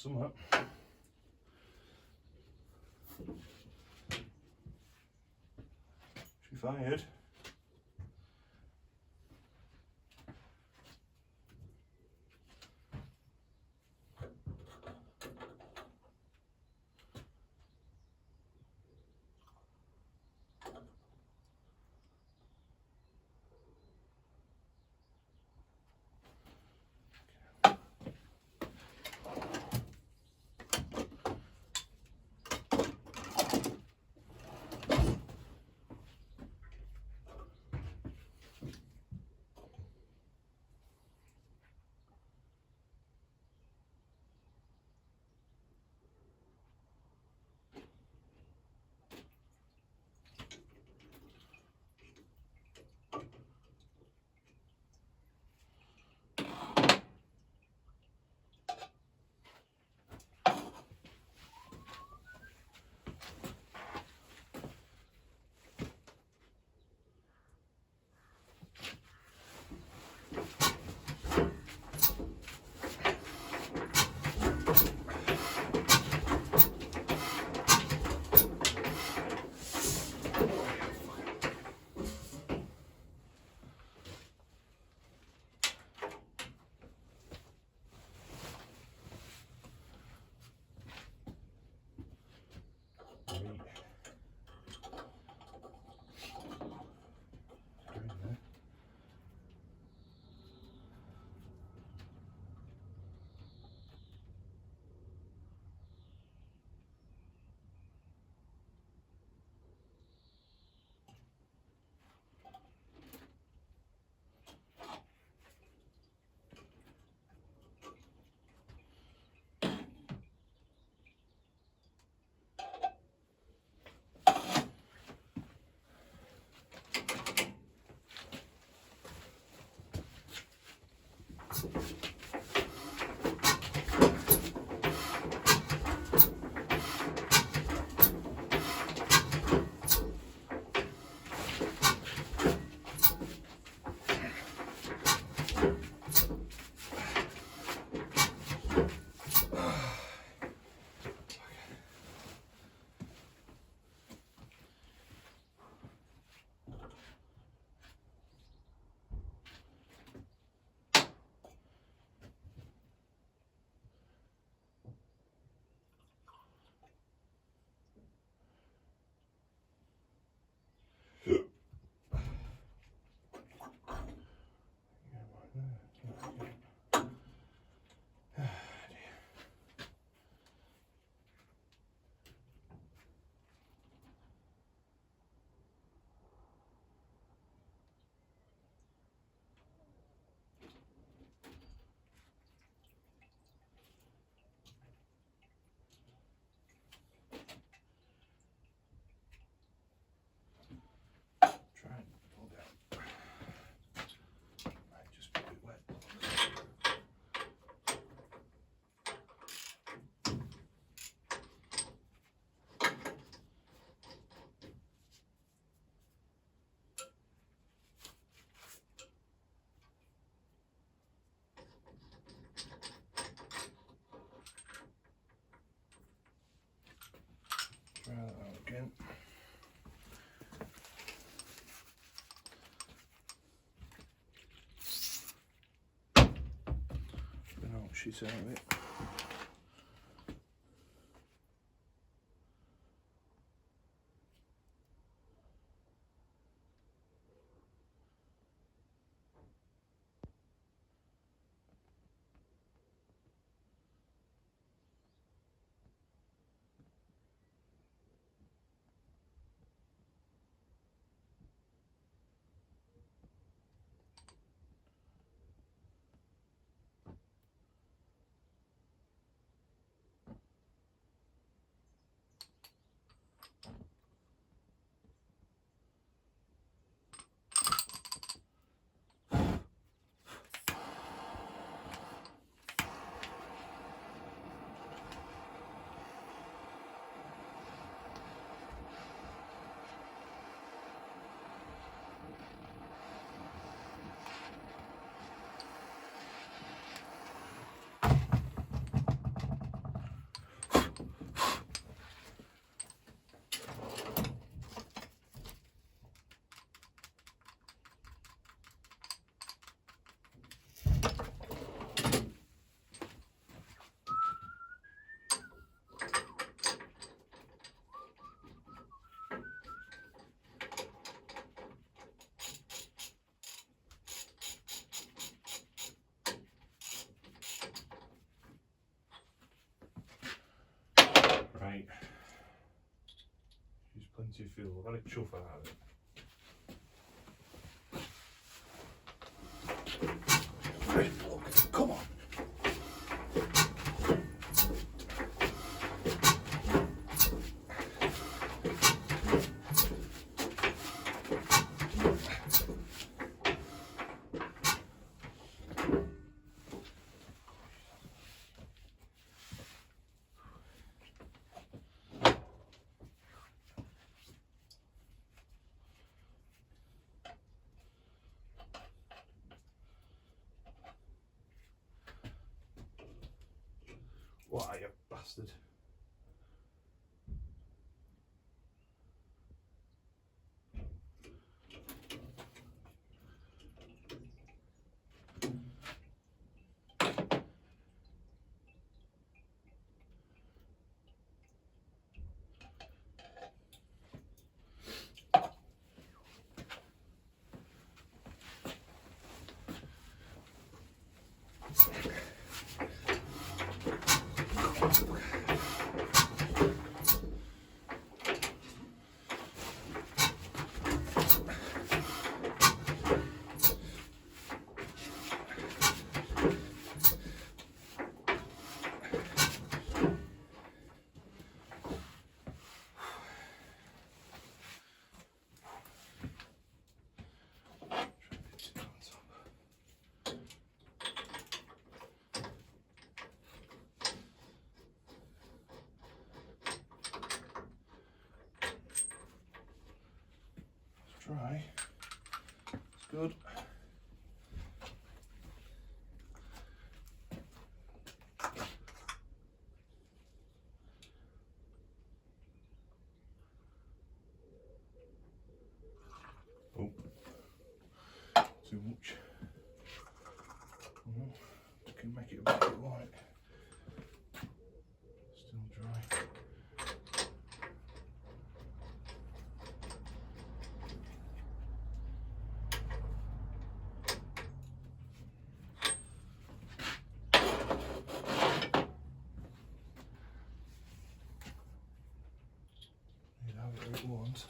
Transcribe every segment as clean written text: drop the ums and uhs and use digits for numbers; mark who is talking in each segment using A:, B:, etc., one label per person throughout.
A: somewhere. She fired. Try that out again. Don't know what she's out of it. Once you feel, I've had a chuff out of it. Come on. Why, you bastard. Try. It's good. Oh, too much. Oh, you can make it a bit white. Still dry. You have it where it wants.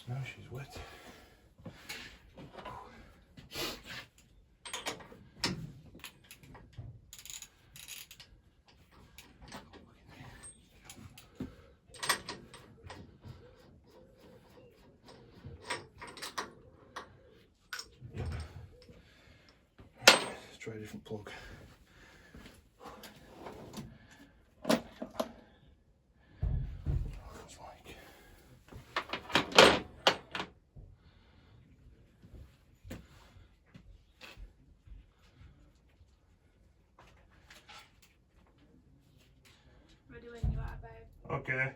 A: Now she's wet. Let's try a different plug. Looks like.
B: Ready when you are, babe.
A: Okay.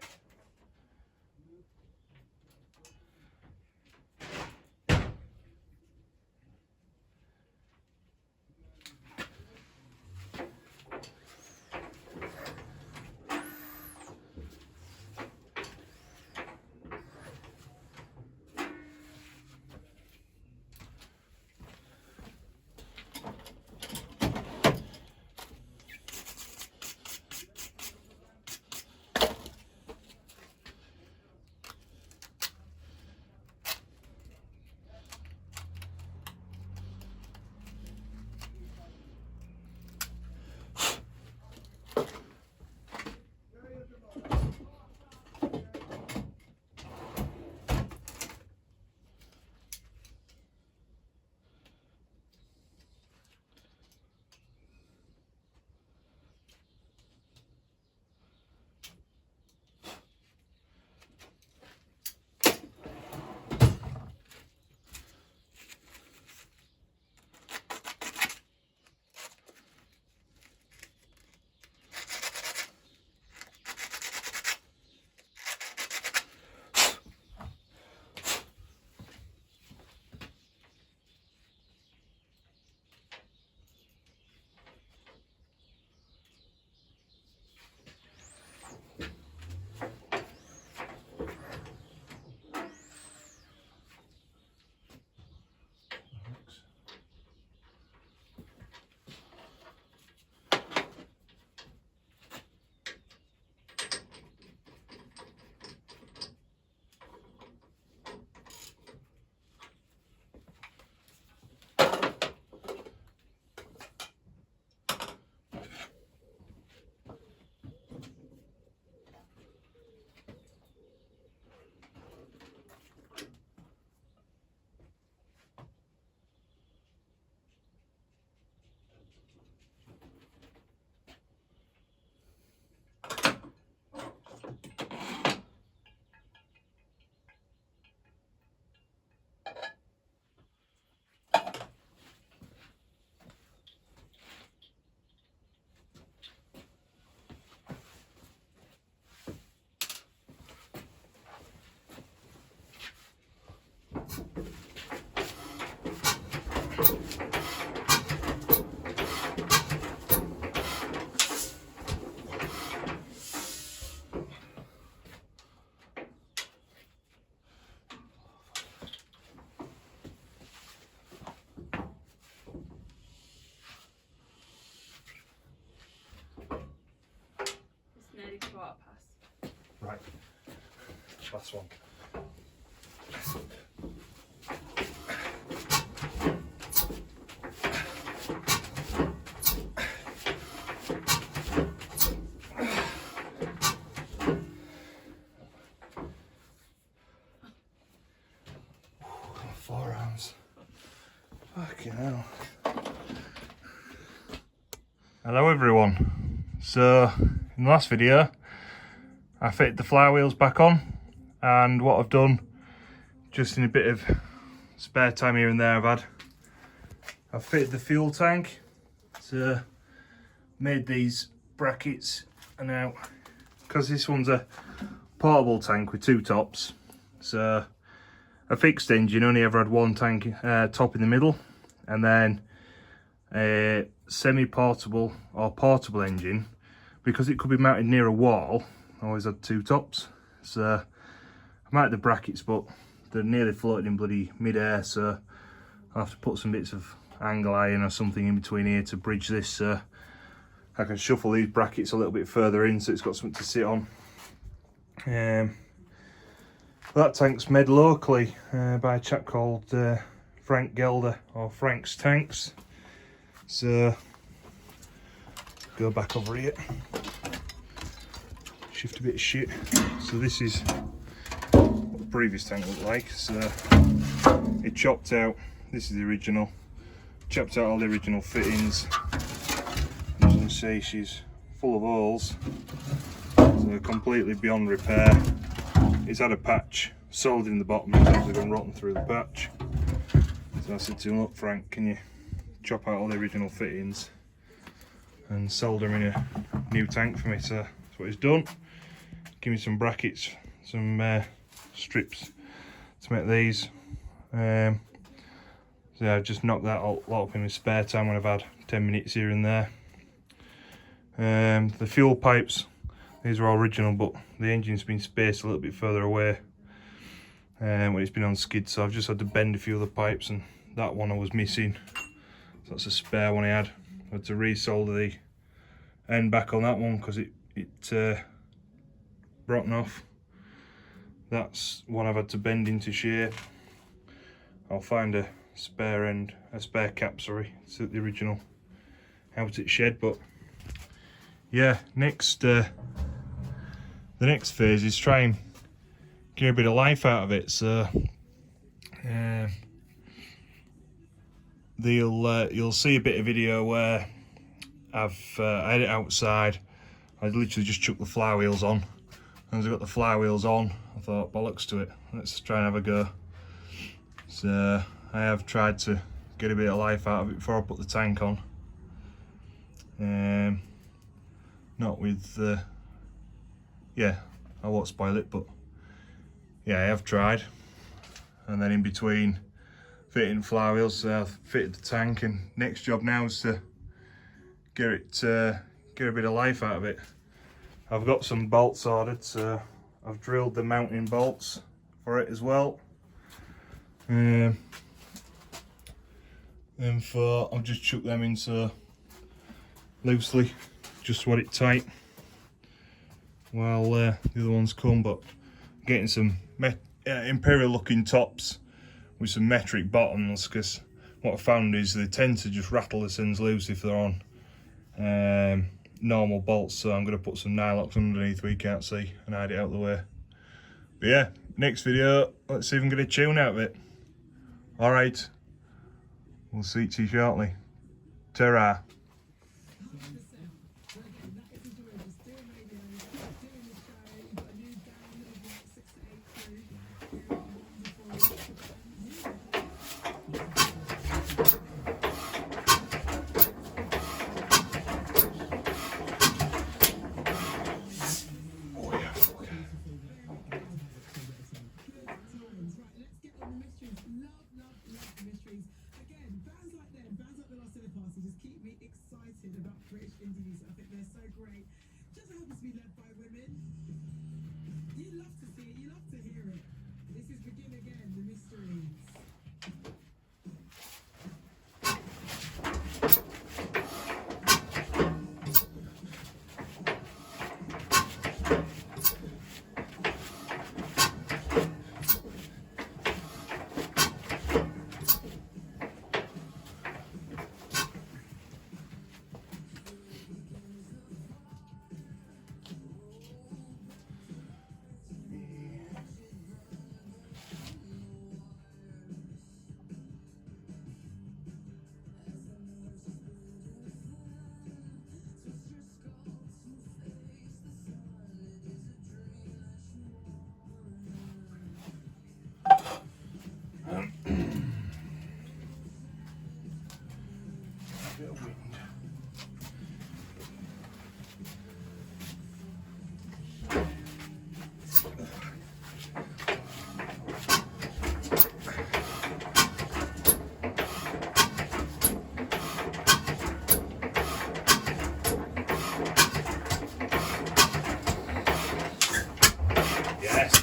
A: Last one. Forearms. Fucking hell. Hello everyone. So in the last video I fitted the flywheels back on, and what I've done, just in a bit of spare time here and there I've fitted the fuel tank. So made these brackets, and now because this one's a portable tank with two tops, so a fixed engine only ever had one tank top in the middle, and then a semi-portable or portable engine, because it could be mounted near a wall, always had two tops. So I mounted the brackets, but they're nearly floating in bloody mid-air, so I'll have to put some bits of angle iron or something in between here to bridge this, so I can shuffle these brackets a little bit further in so it's got something to sit on. That tank's made locally by a chap called Frank Gelder, or Frank's Tanks. So go back over here, shift a bit of shit. So this is what the previous tank looked like. So it chopped out, this is the original, chopped out all the original fittings. As you can see, she's full of holes, so completely beyond repair. It's had a patch soldered in the bottom, it's actually gone rotten through the patch. So I said to him, look Frank, can you chop out all the original fittings and solder them in a new tank for me? So that's what he's done. Give me some brackets, some strips to make these. So yeah, I've just knocked that lot up in my spare time when I've had 10 minutes here and there. The fuel pipes, these are all original, but the engine's been spaced a little bit further away when it's been on skid, so I've just had to bend a few of the pipes, and that one I was missing, so that's a spare one I had. I had to resolder the end back on that one because it broken off. That's one I've had to bend into shape. I'll find a spare end, a spare cap, sorry, it's at the original out at shed. But yeah, the next phase is try and get a bit of life out of it. So you'll see a bit of video where I had it outside. I literally just chucked the flywheels on, and as I got the flywheels on, I thought, bollocks to it, let's try and have a go. So I have tried to get a bit of life out of it before I put the tank on. Not with yeah, I won't spoil it, but yeah, I have tried. And then in between fitting flywheels, I've fitted the tank, and next job now is to get a bit of life out of it. I've got some bolts ordered, so I've drilled the mounting bolts for it as well. And I've just chucked them in so loosely, just want it tight while the other ones come. But getting some imperial looking tops with some metric bottoms, because what I found is they tend to just rattle as soon as loose if they're on normal bolts. So I'm going to put some nylox underneath where you can't see and hide it out of the way. But yeah, next video, let's see if I can get a tune out of it. Alright, we'll see you shortly. Ta-ra. bit of wind. Yes.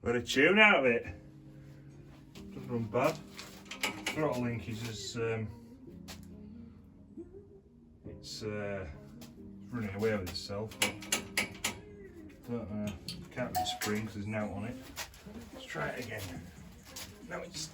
A: Got a tune out of it. Doesn't run bad. Throttle linkage is it's running away with itself, but don't know. Can't be spring because there's no on it. Let's try it again. Now it's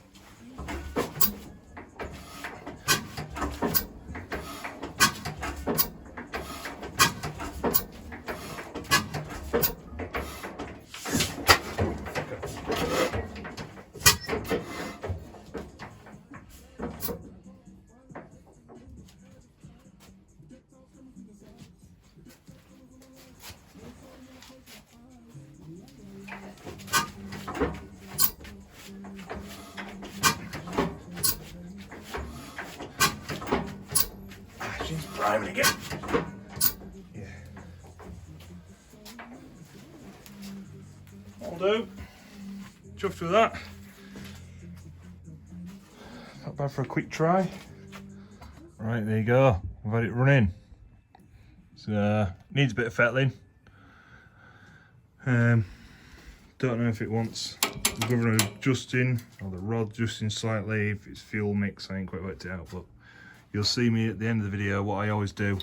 A: priming again. Yeah. That'll do. Chuffed with that. Not bad for a quick try. Right, there you go. I've had it running. So needs a bit of fettling. Don't know if it wants the governor adjusting or the rod adjusting slightly. If it's fuel mix, I ain't quite worked it out, but you'll see me at the end of the video what I always do.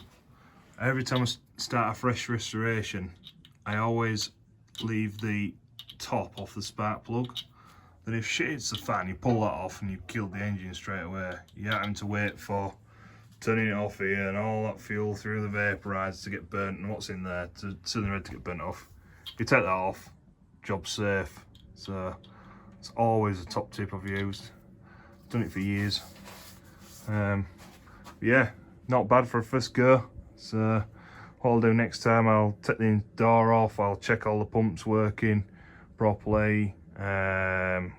A: Every time I start a fresh restoration, I always leave the top off the spark plug. Then if shit hits the fan, you pull that off and you've killed the engine straight away. You're having to wait for turning it off here and all that fuel through the vaporizer to get burnt and what's in there to the red to get burnt off. You take that off, job's safe. So it's always a top tip I've used. Done it for years. Yeah, not bad for a first go. So what I'll do next time, I'll take the door off, I'll check all the pumps working properly. Obviously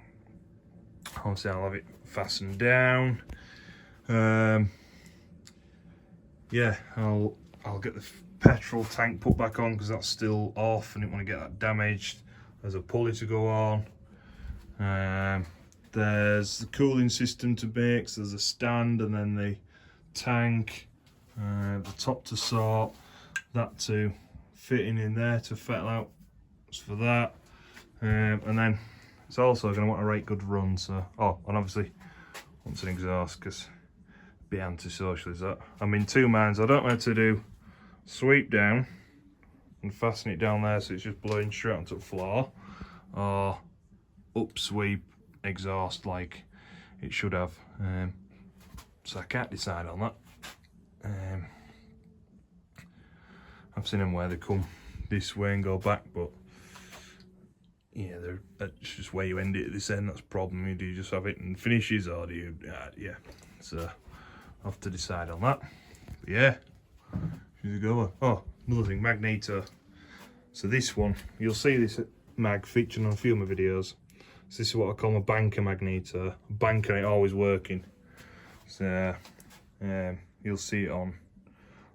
A: I'll have it fastened down. Yeah, I'll get the petrol tank put back on because that's still off. I didn't want to get that damaged. There's a pulley to go on. There's the cooling system to make, so there's a stand and then the tank, the top to sort, that to fitting in there to fettle out for that, and then it's also going to want a right good run. So and obviously wants an exhaust because a bit antisocial is that. I'm in two minds. I don't know how to do sweep down and fasten it down there so it's just blowing straight onto the floor, or upsweep exhaust like it should have. So I can't decide on that. I've seen them where they come this way and go back, but yeah, that's just where you end it at this end. That's the problem. Do you just have it and finishes, or do you? Yeah. So I'll have to decide on that. But yeah, here's a go. Oh, another thing, magneto. So this one, you'll see this mag featured on a few of my videos. So this is what I call my banker magneto. Banker ain't always working. So you'll see it on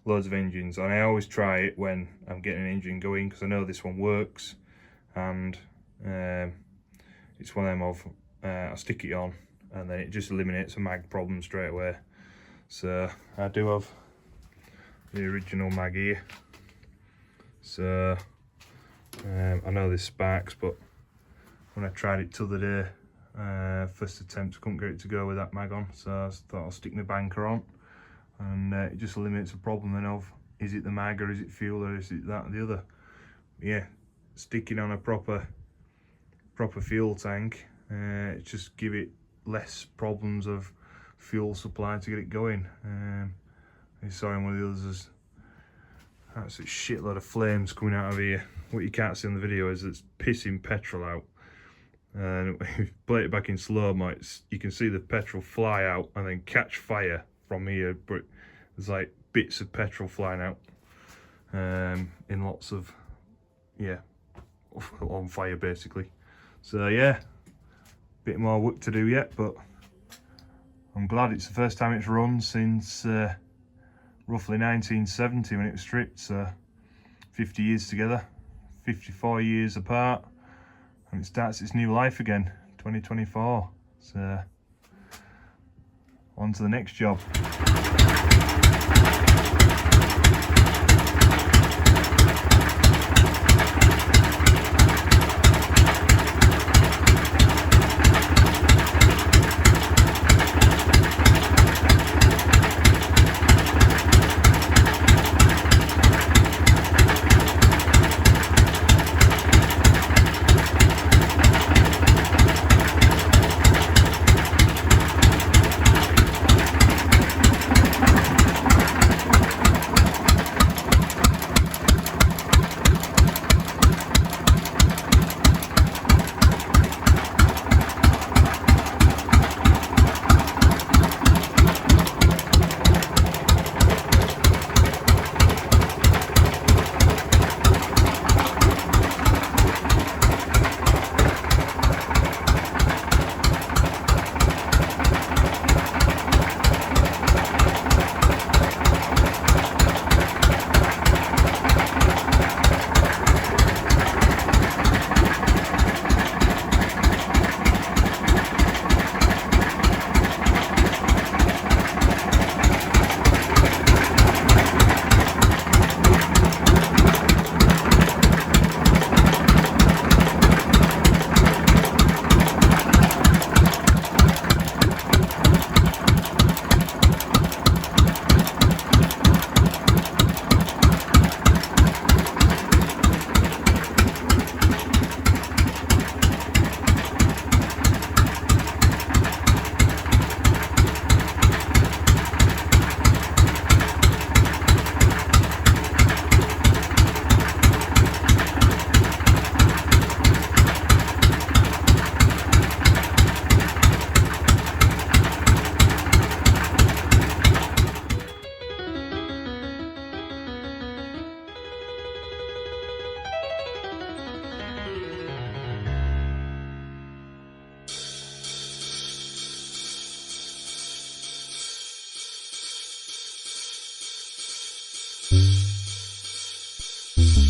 A: loads of engines, and I always try it when I'm getting an engine going because I know this one works, and it's one of them of I stick it on and then it just eliminates a mag problem straight away. So I do have the original mag here. So I know this sparks, but when I tried it the other day, first attempt I couldn't get it to go with that mag on, so I thought I'll stick my banker on, and it just eliminates the problem then of, is it the mag or is it fuel or is it that or the other. Yeah, sticking on a proper fuel tank, it just give it less problems of fuel supply to get it going. I saw in one of the others, there's that's a shitload of flames coming out of here. What you can't see on the video is it's pissing petrol out. And if you play it back in slow-mo, you can see the petrol fly out and then catch fire from here, but there's like bits of petrol flying out in lots of, yeah, on fire basically. So yeah, bit more work to do yet, but I'm glad it's the first time it's run since roughly 1970 when it was stripped, so 50 years together, 54 years apart, and it starts its new life again, 2024. So on to the next job.